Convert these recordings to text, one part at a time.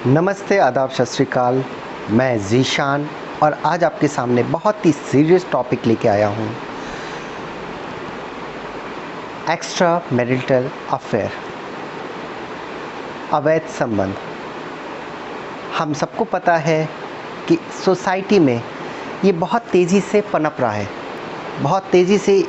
नमस्ते, आदाब, सत श्री अकाल। मैं ज़ीशान और आज आपके सामने बहुत ही सीरियस टॉपिक लेके आया हूँ। एक्स्ट्रा मैरिटल अफेयर, अवैध संबंध। हम सबको पता है कि सोसाइटी में ये बहुत तेज़ी से पनप रहा है, बहुत तेज़ी से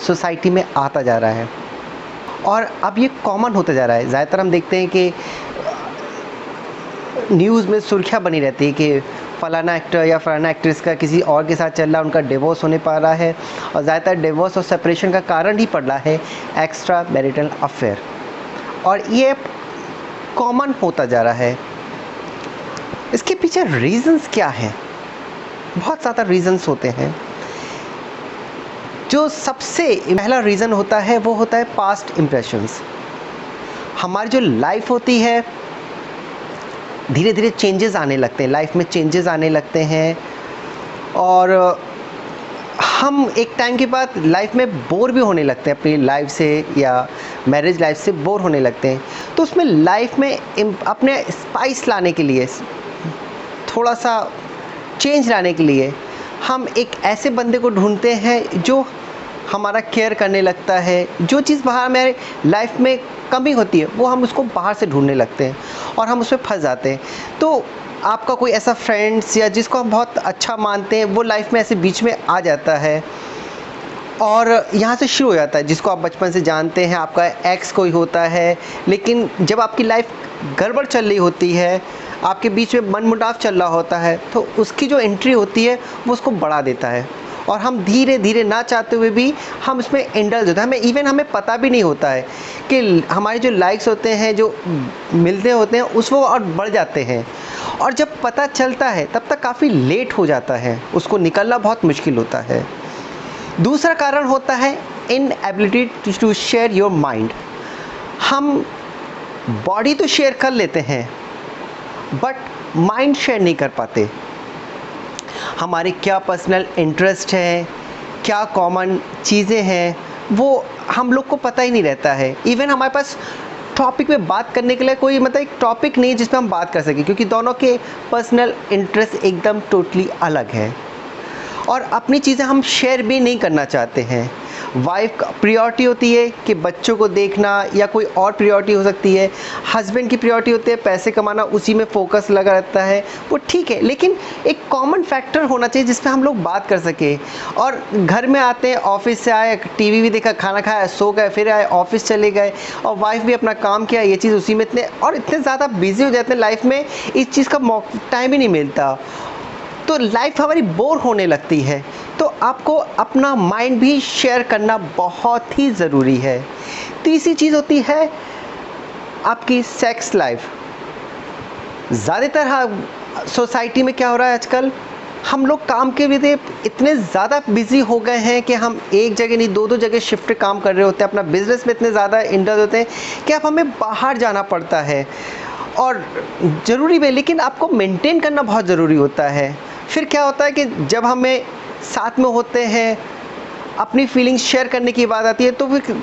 सोसाइटी में आता जा रहा है और अब ये कॉमन होता जा रहा है। ज़्यादातर हम देखते हैं कि न्यूज़ में सुर्खियाँ बनी रहती है कि फ़लाना एक्टर या फ़लाना एक्ट्रेस का किसी और के साथ चल रहा है, उनका डिवोर्स होने पा रहा है और ज़्यादातर डिवोर्स और सेपरेशन का कारण ही पड़ रहा है एक्स्ट्रा मैरिटल अफेयर और ये कॉमन होता जा रहा है। इसके पीछे रीज़न्स क्या हैं? बहुत ज़्यादा रीज़न्स होते हैं। जो सबसे पहला रीज़न होता है वो होता है पास्ट इम्प्रेशंस। हमारी जो लाइफ होती है, धीरे धीरे चेंजेस आने लगते हैं, लाइफ में चेंजेस आने लगते हैं और हम एक टाइम के बाद लाइफ में बोर भी होने लगते हैं, अपनी लाइफ से या मैरिज लाइफ से बोर होने लगते हैं। तो उसमें लाइफ में अपने स्पाइस लाने के लिए, थोड़ा सा चेंज लाने के लिए हम एक ऐसे बंदे को ढूंढते हैं जो हमारा केयर करने लगता है। जो चीज़ बाहर हमारे लाइफ में कमी होती है वो हम उसको बाहर से ढूंढने लगते हैं और हम उसमें फंस जाते हैं। तो आपका कोई ऐसा फ्रेंड्स या जिसको हम बहुत अच्छा मानते हैं वो लाइफ में ऐसे बीच में आ जाता है और यहाँ से शुरू हो जाता है। जिसको आप बचपन से जानते हैं, आपका एक्स कोई होता है, लेकिन जब आपकी लाइफ गड़बड़ चल रही होती है, आपके बीच में मनमुटाव चल रहा होता है, तो उसकी जो एंट्री होती है वो उसको बढ़ा देता है और हम धीरे धीरे ना चाहते हुए भी हम उसमें इंडल्ज होता है। हमें पता भी नहीं होता है कि हमारे जो लाइक्स होते हैं, जो मिलते होते हैं, उस वो और बढ़ जाते हैं और जब पता चलता है तब तक काफ़ी लेट हो जाता है, उसको निकलना बहुत मुश्किल होता है। दूसरा कारण होता है inability to share your mind. हम बॉडी तो शेयर कर लेते हैं बट माइंड शेयर नहीं कर पाते। हमारे क्या पर्सनल इंटरेस्ट है, क्या कॉमन चीज़ें हैं, वो हम लोग को पता ही नहीं रहता है। इवन हमारे पास टॉपिक पे बात करने के लिए कोई एक टॉपिक नहीं जिस पे हम बात कर सकें, क्योंकि दोनों के पर्सनल इंटरेस्ट एकदम टोटली अलग है और अपनी चीज़ें हम शेयर भी नहीं करना चाहते हैं। वाइफ का प्रियोरिटी होती है कि बच्चों को देखना या कोई और प्रियोरिटी हो सकती है। हस्बैंड की प्रियोरिटी होती है पैसे कमाना, उसी में फोकस लगा रहता है, वो ठीक है, लेकिन एक कॉमन फैक्टर होना चाहिए जिस पे हम लोग बात कर सकें। और घर में आते हैं, ऑफिस से आए, टीवी भी देखा, खाना खाया, सो गए, फिर आए, ऑफिस चले गए और वाइफ भी अपना काम किया, ये चीज़ उसी में इतने ज़्यादा बिजी हो जाते हैं लाइफ में, इस चीज़ का टाइम ही नहीं मिलता, तो लाइफ हमारी बोर होने लगती है। तो आपको अपना माइंड भी शेयर करना बहुत ही ज़रूरी है। तीसरी चीज़ होती है आपकी सेक्स लाइफ। ज़्यादातर सोसाइटी में क्या हो रहा है आजकल, हम लोग काम के लिए इतने ज़्यादा बिजी हो गए हैं कि हम एक जगह नहीं, दो जगह शिफ्ट काम कर रहे होते हैं, अपना बिजनेस में इतने ज़्यादा इंडल्ज होते हैं कि अब हमें बाहर जाना पड़ता है और ज़रूरी भी, लेकिन आपको मेंटेन करना बहुत ज़रूरी होता है। फिर क्या होता है कि जब हमें साथ में होते हैं, अपनी फीलिंग्स शेयर करने की बात आती है तो फिर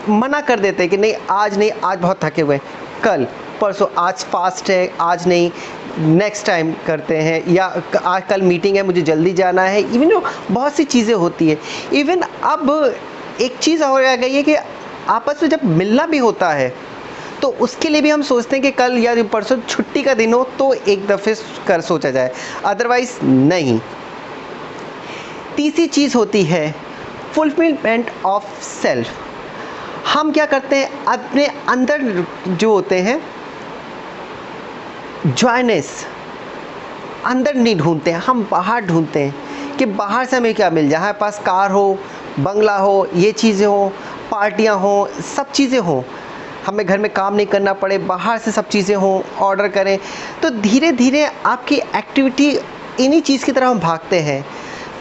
मना कर देते हैं कि नहीं, आज बहुत थके हुए हैं, कल परसों, आज फास्ट है, आज नहीं, नेक्स्ट टाइम करते हैं, या आज कल मीटिंग है, मुझे जल्दी जाना है। इवन बहुत सी चीज़ें होती है। इवन अब एक चीज़ और आ गई है कि आपस में जब मिलना भी होता है तो उसके लिए भी हम सोचते हैं कि कल या परसों छुट्टी का दिन हो तो एक दफ़े कर सोचा जाए, अदरवाइज़ नहीं। तीसरी चीज़ होती है फुलफिलमेंट ऑफ सेल्फ। हम क्या करते हैं, अपने अंदर जो होते हैं जॉयनेस अंदर नहीं ढूंढते हैं, हम बाहर ढूंढते हैं कि बाहर से हमें क्या मिल जाए। हमारे पास कार हो, बंगला हो, ये चीज़ें हो, पार्टियां हो, सब चीज़ें हो, हमें घर में काम नहीं करना पड़े, बाहर से सब चीज़ें हों, ऑर्डर करें। तो धीरे धीरे आपकी एक्टिविटी इन्हीं चीज़ की तरफ हम भागते हैं।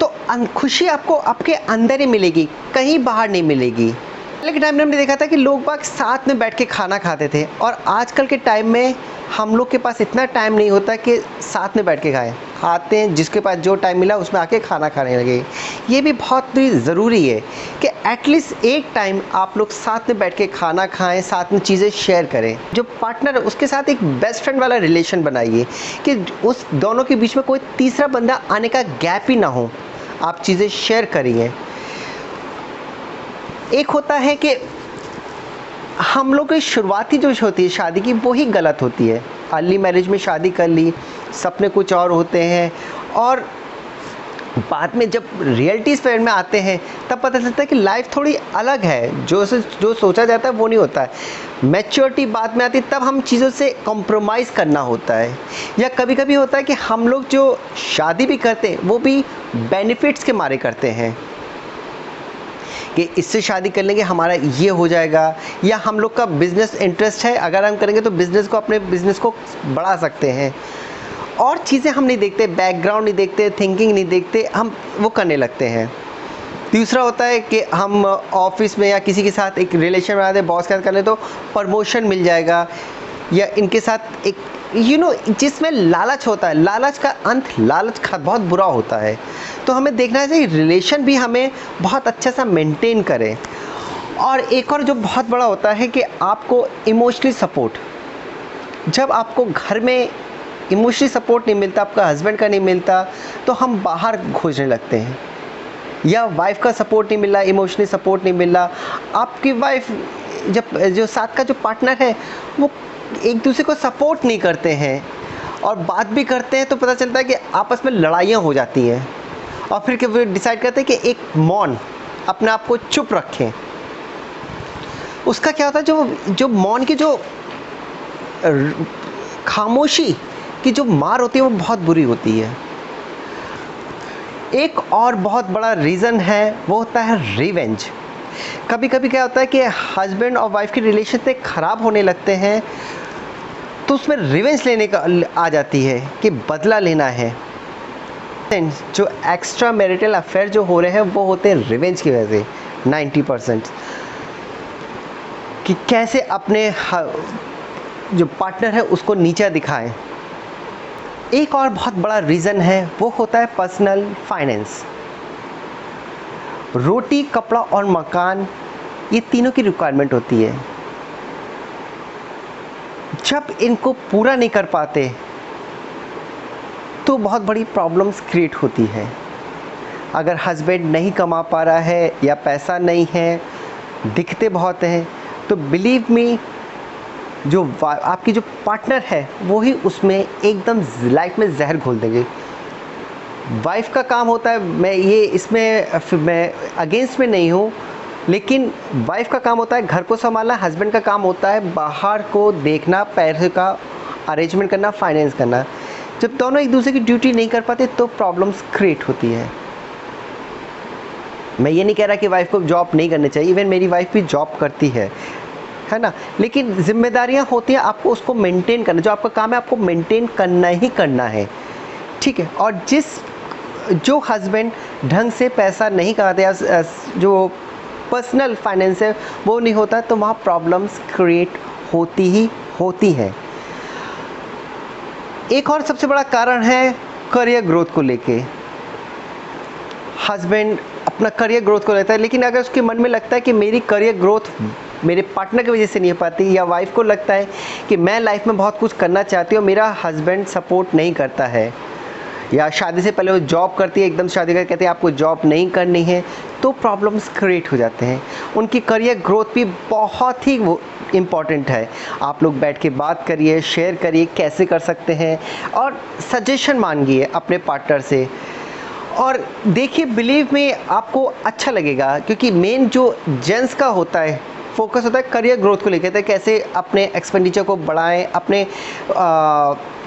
तो खुशी आपको आपके अंदर ही मिलेगी, कहीं बाहर नहीं मिलेगी। पहले के टाइम में हमने देखा था कि लोग बाग साथ में बैठ के खाना खाते थे, और आजकल के टाइम में हम लोग के पास इतना टाइम नहीं होता कि साथ में बैठ के खाते हैं, जिसके पास जो टाइम मिला उसमें आके खाना खाने लगे। ये भी बहुत ही ज़रूरी है कि एटलीस्ट एक टाइम आप लोग साथ में बैठ के खाना खाएं, साथ में चीज़ें शेयर करें। जो पार्टनर है उसके साथ एक बेस्ट फ्रेंड वाला रिलेशन बनाइए कि उस दोनों के बीच में कोई तीसरा बंदा आने का गैप ही ना हो, आप चीज़ें शेयर करिए। एक होता है कि हम लोग की शुरुआती जो होती है शादी की, वो ही गलत होती है। अर्ली मैरिज में शादी कर ली, सपने कुछ और होते हैं, और बाद में जब रियलिटीज़ फेयर में आते हैं तब पता चलता है कि लाइफ थोड़ी अलग है, जो सोचा जाता है वो नहीं होता है। मैच्योरिटी बाद में आती है, तब हम चीज़ों से कॉम्प्रोमाइज़ करना होता है। या कभी कभी होता है कि हम लोग जो शादी भी करते हैं वो भी बेनिफिट्स के मारे करते हैं कि इससे शादी कर लेंगे हमारा ये हो जाएगा, या हम लोग का बिज़नेस इंटरेस्ट है, अगर हम करेंगे तो अपने बिज़नेस को बढ़ा सकते हैं। और चीज़ें हम नहीं देखते, बैकग्राउंड नहीं देखते, थिंकिंग नहीं देखते, हम वो करने लगते हैं। दूसरा होता है कि हम ऑफिस में या किसी के साथ एक रिलेशन बनाते हैं, बॉस के साथ कर ले तो प्रमोशन मिल जाएगा, या इनके साथ एक जिसमें लालच होता है। लालच का अंत लालच का बहुत बुरा होता है। तो हमें देखना चाहिए रिलेशन भी हमें बहुत अच्छा सा मेंटेन करें। और एक और जो बहुत बड़ा होता है कि आपको इमोशनली सपोर्ट, जब आपको घर में इमोशनली सपोर्ट नहीं मिलता, आपका हस्बैंड का नहीं मिलता, तो हम बाहर खोजने लगते हैं। या वाइफ का सपोर्ट नहीं मिल रहा, इमोशनली सपोर्ट नहीं मिल रहा, आपकी वाइफ जो साथ का जो पार्टनर है वो एक दूसरे को सपोर्ट नहीं करते हैं, और बात भी करते हैं तो पता चलता है कि आपस में लड़ाइयाँ हो जाती हैं, और फिर वो डिसाइड करते हैं कि एक मौन, अपने आप को चुप रखें। उसका क्या होता है, जो मौन की जो खामोशी की जो मार होती है वो बहुत बुरी होती है। एक और बहुत बड़ा रीज़न है वो होता है रिवेंज। कभी कभी क्या होता है कि हस्बैंड और वाइफ की रिलेशन इतने ख़राब होने लगते हैं तो उसमें रिवेंज लेने का आ जाती है कि बदला लेना है। जो एक्स्ट्रा मैरिटल अफेयर जो हो रहे हैं वो होते हैं रिवेंज की वजह से 90%, कि कैसे अपने जो पार्टनर है उसको नीचा दिखाएं। एक और बहुत बड़ा रीज़न है वो होता है पर्सनल फाइनेंस। रोटी, कपड़ा और मकान, ये तीनों की रिक्वायरमेंट होती है। जब इनको पूरा नहीं कर पाते तो बहुत बड़ी प्रॉब्लम्स क्रिएट होती है। अगर हस्बैंड नहीं कमा पा रहा है या पैसा नहीं है, दिखते बहुत हैं, तो बिलीव मी जो आपकी जो पार्टनर है वो ही उसमें एकदम लाइफ में जहर घोल देंगे। वाइफ का काम होता है, मैं अगेंस्ट में नहीं हूँ, लेकिन वाइफ का काम होता है घर को संभालना, हस्बैंड का काम होता है बाहर को देखना, पैसे का अरेंजमेंट करना, फाइनेंस करना। जब दोनों एक दूसरे की ड्यूटी नहीं कर पाते तो प्रॉब्लम्स क्रिएट होती है। मैं ये नहीं कह रहा कि वाइफ को जॉब नहीं करनी चाहिए, इवन मेरी वाइफ भी जॉब करती है ना, लेकिन जिम्मेदारियां होती हैं, आपको उसको मेंटेन करना, जो आपका काम है आपको मेंटेन करना ही करना है, ठीक है। और जो हस्बैंड ढंग से पैसा नहीं कमाते या जो पर्सनल फाइनेंस है वो नहीं होता, तो वहाँ प्रॉब्लम्स क्रिएट होती ही होती हैं। एक और सबसे बड़ा कारण है करियर ग्रोथ को लेके। हस्बैंड अपना करियर ग्रोथ को लेता है, लेकिन अगर उसके मन में लगता है कि मेरी करियर ग्रोथ मेरे पार्टनर की वजह से नहीं हो पाती, या वाइफ को लगता है कि मैं लाइफ में बहुत कुछ करना चाहती हूँ, मेरा हस्बैंड सपोर्ट नहीं करता है, या शादी से पहले वो जॉब करती है, एकदम शादी करके कहते हैं आपको जॉब नहीं करनी है, तो प्रॉब्लम्स क्रिएट हो जाते हैं। उनकी करियर ग्रोथ भी बहुत ही इम्पॉर्टेंट है। आप लोग बैठ के बात करिए, शेयर करिए कैसे कर सकते हैं, और सजेशन मांगिए अपने पार्टनर से, और देखिए बिलीव में आपको अच्छा लगेगा, क्योंकि मेन जो जेंट्स का होता है फोकस होता है करियर ग्रोथ को लेकर, कैसे अपने एक्सपेंडिचर को बढ़ाएं, अपने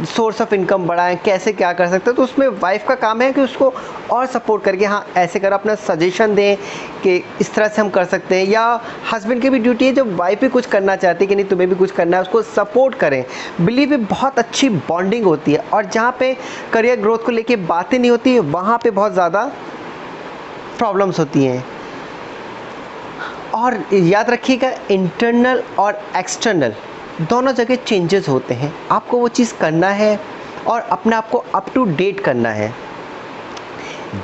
सोर्स ऑफ इनकम बढ़ाएं, कैसे क्या कर सकते हैं। तो उसमें वाइफ का काम है कि उसको और सपोर्ट करके हाँ ऐसे कर, अपना सजेशन दें कि इस तरह से हम कर सकते हैं। या हस्बैंड की भी ड्यूटी है, जब वाइफ भी कुछ करना चाहती है कि नहीं तुम्हें भी कुछ करना है, उसको सपोर्ट करें। बिलीव में बहुत अच्छी बॉन्डिंग होती है, और जहाँ पे करियर ग्रोथ को लेके बातें नहीं होती वहाँ पे बहुत ज़्यादा प्रॉब्लम्स होती हैं। और याद रखिएगा, इंटरनल और एक्सटर्नल दोनों जगह चेंजेस होते हैं। आपको वो चीज़ करना है और अपने आप को अप टू डेट करना है।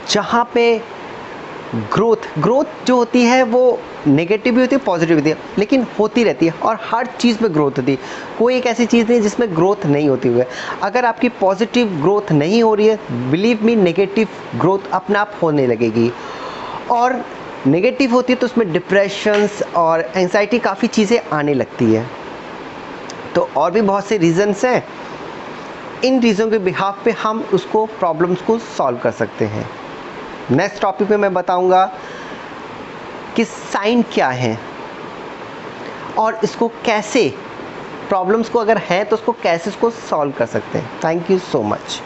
जहाँ पे ग्रोथ जो होती है वो नेगेटिव भी होती है, पॉजिटिव भी होती है, लेकिन होती रहती है और हर चीज़ में ग्रोथ होती है। कोई एक ऐसी चीज़ नहीं जिसमें ग्रोथ नहीं होती हुई है। अगर आपकी पॉजिटिव ग्रोथ नहीं हो रही है, बिलीव मी, नेगेटिव ग्रोथ अपने आप होने लगेगी। और नेगेटिव होती है तो उसमें डिप्रेशंस और एंजाइटी काफ़ी चीज़ें आने लगती है। तो और भी बहुत से रीज़न्स हैं, इन रीज़न के बिहाफ पे हम उसको प्रॉब्लम्स को सॉल्व कर सकते हैं। नेक्स्ट टॉपिक में मैं बताऊंगा कि साइन क्या है और इसको कैसे, प्रॉब्लम्स को अगर है तो उसको कैसे उसको सॉल्व कर सकते हैं। Thank you so much.